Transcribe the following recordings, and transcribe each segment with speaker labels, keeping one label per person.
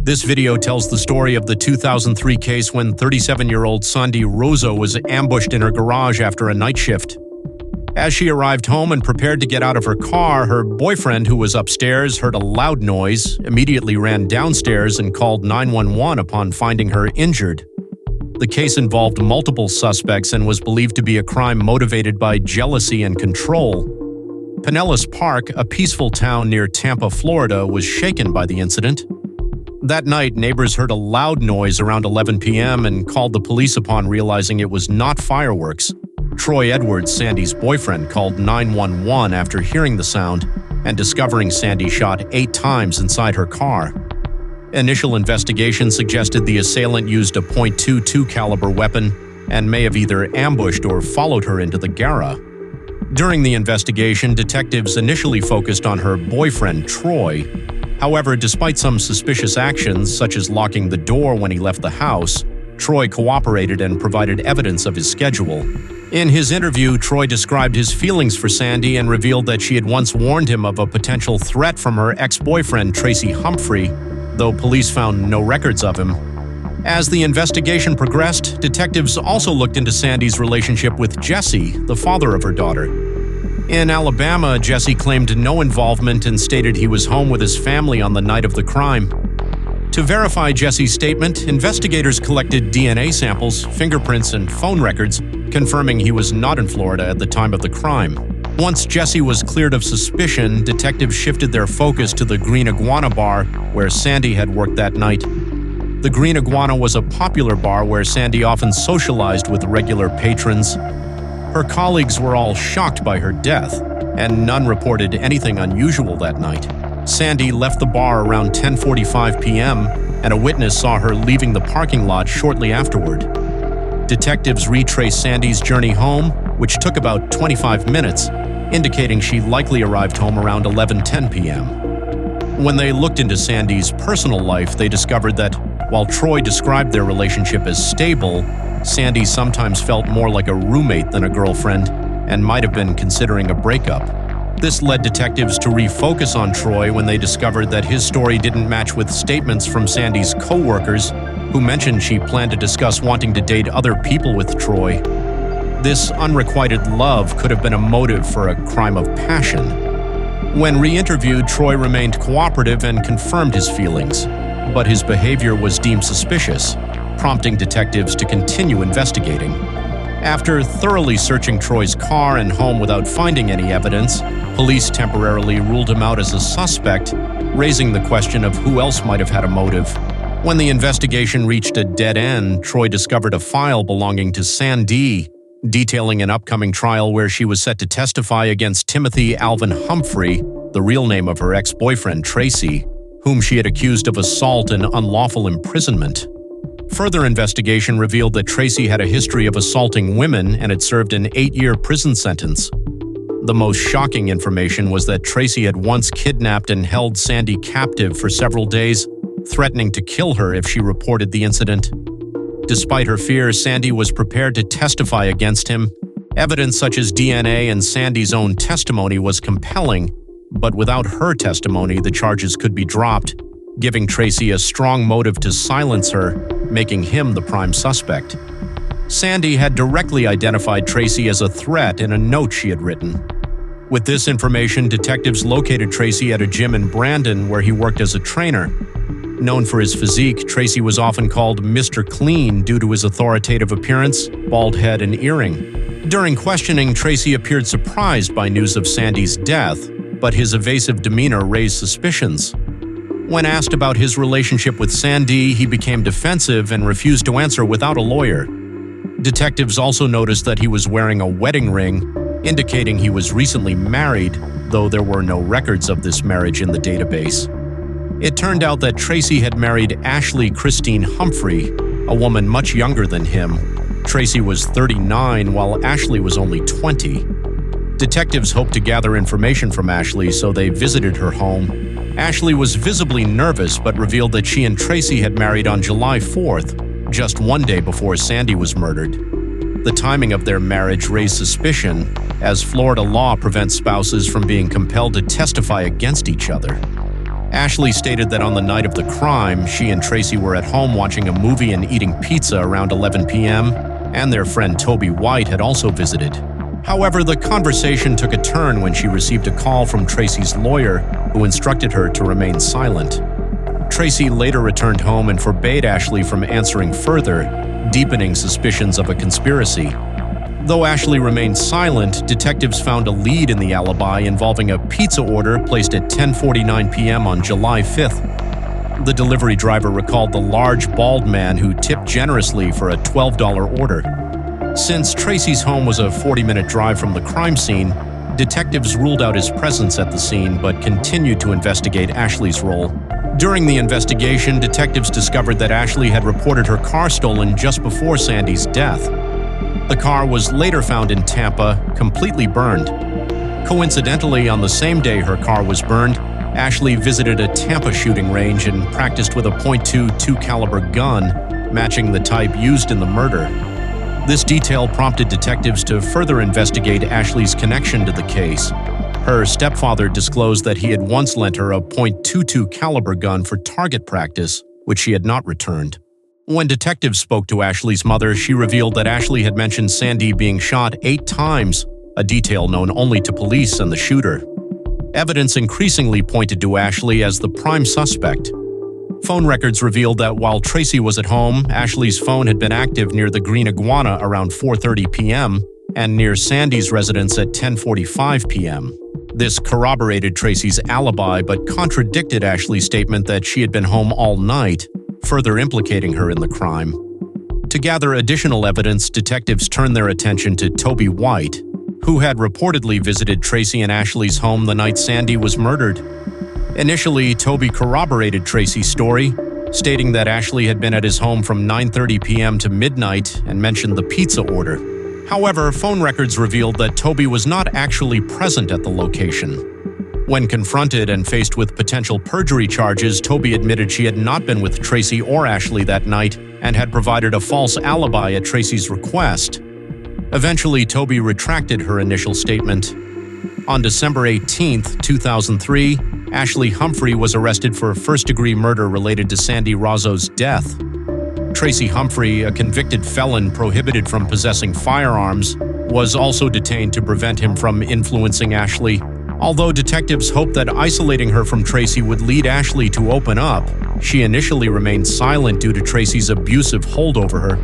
Speaker 1: This video tells the story of the 2003 case when 37-year-old Sandra Rozzo was ambushed in her garage after a night shift. As she arrived home and prepared to get out of her car, her boyfriend, who was upstairs, heard a loud noise, immediately ran downstairs and called 911 upon finding her injured. The case involved multiple suspects and was believed to be a crime motivated by jealousy and control. Pinellas Park, a peaceful town near Tampa, Florida, was shaken by the incident. That night, neighbors heard a loud noise around 11 p.m. and called the police upon realizing it was not fireworks. Troy Edwards, Sandy's boyfriend, called 911 after hearing the sound and discovering Sandy shot 8 times inside her car. Initial investigation suggested the assailant used a .22 caliber weapon and may have either ambushed or followed her into the garage. During the investigation, detectives initially focused on her boyfriend, Troy. However, despite some suspicious actions, such as locking the door when he left the house, Troy cooperated and provided evidence of his schedule. In his interview, Troy described his feelings for Sandy and revealed that she had once warned him of a potential threat from her ex-boyfriend, Tracy Humphrey, though police found no records of him. As the investigation progressed, detectives also looked into Sandy's relationship with Jesse, the father of her daughter. In Alabama, Jesse claimed no involvement and stated he was home with his family on the night of the crime. To verify Jesse's statement, investigators collected DNA samples, fingerprints, and phone records, confirming he was not in Florida at the time of the crime. Once Jesse was cleared of suspicion, detectives shifted their focus to the Green Iguana bar where Sandy had worked that night. The Green Iguana was a popular bar where Sandy often socialized with regular patrons. Her colleagues were all shocked by her death, and none reported anything unusual that night. Sandy left the bar around 10:45 p.m., and a witness saw her leaving the parking lot shortly afterward. Detectives retraced Sandy's journey home, which took about 25 minutes, indicating she likely arrived home around 11:10 p.m. When they looked into Sandy's personal life, they discovered that, while Troy described their relationship as stable, Sandy sometimes felt more like a roommate than a girlfriend and might have been considering a breakup. This led detectives to refocus on Troy when they discovered that his story didn't match with statements from Sandy's co-workers, who mentioned she planned to discuss wanting to date other people with Troy. This unrequited love could have been a motive for a crime of passion. When re-interviewed, Troy remained cooperative and confirmed his feelings, but his behavior was deemed suspicious, prompting detectives to continue investigating. After thoroughly searching Troy's car and home without finding any evidence, police temporarily ruled him out as a suspect, raising the question of who else might have had a motive. When the investigation reached a dead end, Troy discovered a file belonging to Sandy, detailing an upcoming trial where she was set to testify against Timothy Alvin Humphrey, the real name of her ex-boyfriend Tracy, whom she had accused of assault and unlawful imprisonment. Further investigation revealed that Tracy had a history of assaulting women and had served an 8-year prison sentence. The most shocking information was that Tracy had once kidnapped and held Sandy captive for several days, threatening to kill her if she reported the incident. Despite her fears, Sandy was prepared to testify against him. Evidence such as DNA and Sandy's own testimony was compelling, but without her testimony, the charges could be dropped, giving Tracy a strong motive to silence her, making him the prime suspect. Sandy had directly identified Tracy as a threat in a note she had written. With this information, detectives located Tracy at a gym in Brandon where he worked as a trainer. Known for his physique, Tracy was often called Mr. Clean due to his authoritative appearance, bald head, and earring. During questioning, Tracy appeared surprised by news of Sandy's death, but his evasive demeanor raised suspicions. When asked about his relationship with Sandy, he became defensive and refused to answer without a lawyer. Detectives also noticed that he was wearing a wedding ring, indicating he was recently married, though there were no records of this marriage in the database. It turned out that Tracy had married Ashley Christine Humphrey, a woman much younger than him. Tracy was 39, while Ashley was only 20. Detectives hoped to gather information from Ashley, so they visited her home. Ashley was visibly nervous but revealed that she and Tracy had married on July 4th, just one day before Sandy was murdered. The timing of their marriage raised suspicion, as Florida law prevents spouses from being compelled to testify against each other. Ashley stated that on the night of the crime, she and Tracy were at home watching a movie and eating pizza around 11 p.m., and their friend Toby White had also visited. However, the conversation took a turn when she received a call from Tracy's lawyer, who instructed her to remain silent. Tracy later returned home and forbade Ashley from answering further, deepening suspicions of a conspiracy. Though Ashley remained silent, detectives found a lead in the alibi involving a pizza order placed at 10:49 p.m. on July 5th. The delivery driver recalled the large, bald man who tipped generously for a $12 order. Since Tracy's home was a 40-minute drive from the crime scene, detectives ruled out his presence at the scene but continued to investigate Ashley's role. During the investigation, detectives discovered that Ashley had reported her car stolen just before Sandy's death. The car was later found in Tampa, completely burned. Coincidentally, on the same day her car was burned, Ashley visited a Tampa shooting range and practiced with a .22 caliber gun, matching the type used in the murder. This detail prompted detectives to further investigate Ashley's connection to the case. Her stepfather disclosed that he had once lent her a .22 caliber gun for target practice, which she had not returned. When detectives spoke to Ashley's mother, she revealed that Ashley had mentioned Sandy being shot 8 times, a detail known only to police and the shooter. Evidence increasingly pointed to Ashley as the prime suspect. Phone records revealed that while Tracy was at home, Ashley's phone had been active near the Green Iguana around 4:30 p.m. and near Sandy's residence at 10:45 p.m. This corroborated Tracy's alibi but contradicted Ashley's statement that she had been home all night, further implicating her in the crime. To gather additional evidence, detectives turned their attention to Toby White, who had reportedly visited Tracy and Ashley's home the night Sandy was murdered. Initially, Toby corroborated Tracy's story, stating that Ashley had been at his home from 9:30 p.m. to midnight and mentioned the pizza order. However, phone records revealed that Toby was not actually present at the location. When confronted and faced with potential perjury charges, Toby admitted she had not been with Tracy or Ashley that night and had provided a false alibi at Tracy's request. Eventually, Toby retracted her initial statement. On December 18, 2003, Ashley Humphrey was arrested for first-degree murder related to Sandy Rozzo's death. Tracy Humphrey, a convicted felon prohibited from possessing firearms, was also detained to prevent him from influencing Ashley. Although detectives hoped that isolating her from Tracy would lead Ashley to open up, she initially remained silent due to Tracy's abusive hold over her.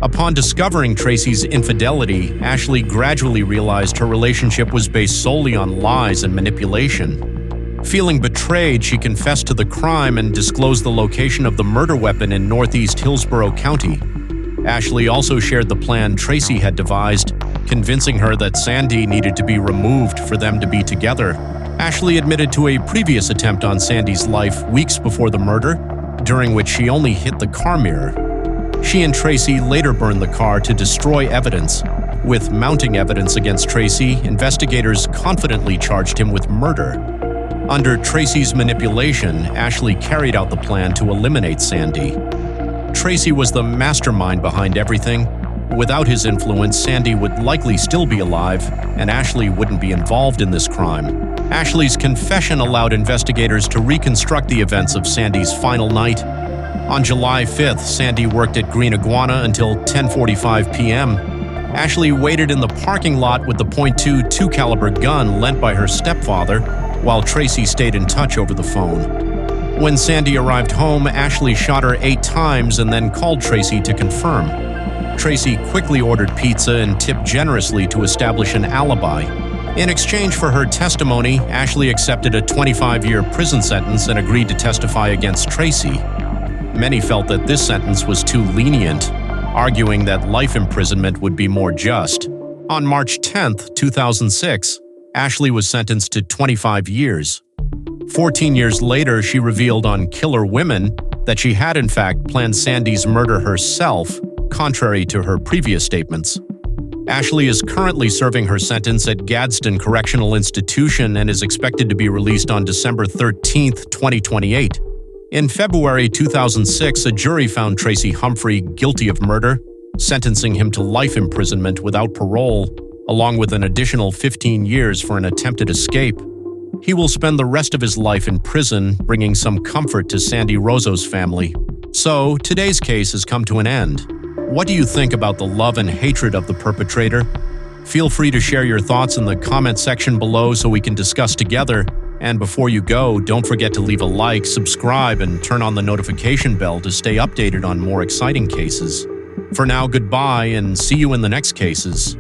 Speaker 1: Upon discovering Tracy's infidelity, Ashley gradually realized her relationship was based solely on lies and manipulation. Feeling betrayed, she confessed to the crime and disclosed the location of the murder weapon in northeast Hillsborough County. Ashley also shared the plan Tracy had devised, convincing her that Sandy needed to be removed for them to be together. Ashley admitted to a previous attempt on Sandy's life weeks before the murder, during which she only hit the car mirror. She and Tracy later burned the car to destroy evidence. With mounting evidence against Tracy, investigators confidently charged him with murder. Under Tracy's manipulation, Ashley carried out the plan to eliminate Sandy. Tracy was the mastermind behind everything. Without his influence, Sandy would likely still be alive, and Ashley wouldn't be involved in this crime. Ashley's confession allowed investigators to reconstruct the events of Sandy's final night. On July 5th, Sandy worked at Green Iguana until 10:45 p.m. Ashley waited in the parking lot with the .22 caliber gun lent by her stepfather, while Tracy stayed in touch over the phone. When Sandy arrived home, Ashley shot her 8 times and then called Tracy to confirm. Tracy quickly ordered pizza and tipped generously to establish an alibi. In exchange for her testimony, Ashley accepted a 25-year prison sentence and agreed to testify against Tracy. Many felt that this sentence was too lenient, arguing that life imprisonment would be more just. On March 10, 2006, Ashley was sentenced to 25 years. 14 years later, she revealed on Killer Women that she had in fact planned Sandy's murder herself, contrary to her previous statements. Ashley is currently serving her sentence at Gadsden Correctional Institution and is expected to be released on December 13, 2028. In February 2006, a jury found Tracy Humphrey guilty of murder, sentencing him to life imprisonment without parole, along with an additional 15 years for an attempted escape. He will spend the rest of his life in prison, bringing some comfort to Sandy Rozzo's family. So, today's case has come to an end. What do you think about the love and hatred of the perpetrator? Feel free to share your thoughts in the comment section below so we can discuss together. And before you go, don't forget to leave a like, subscribe, and turn on the notification bell to stay updated on more exciting cases. For now, goodbye, and see you in the next cases.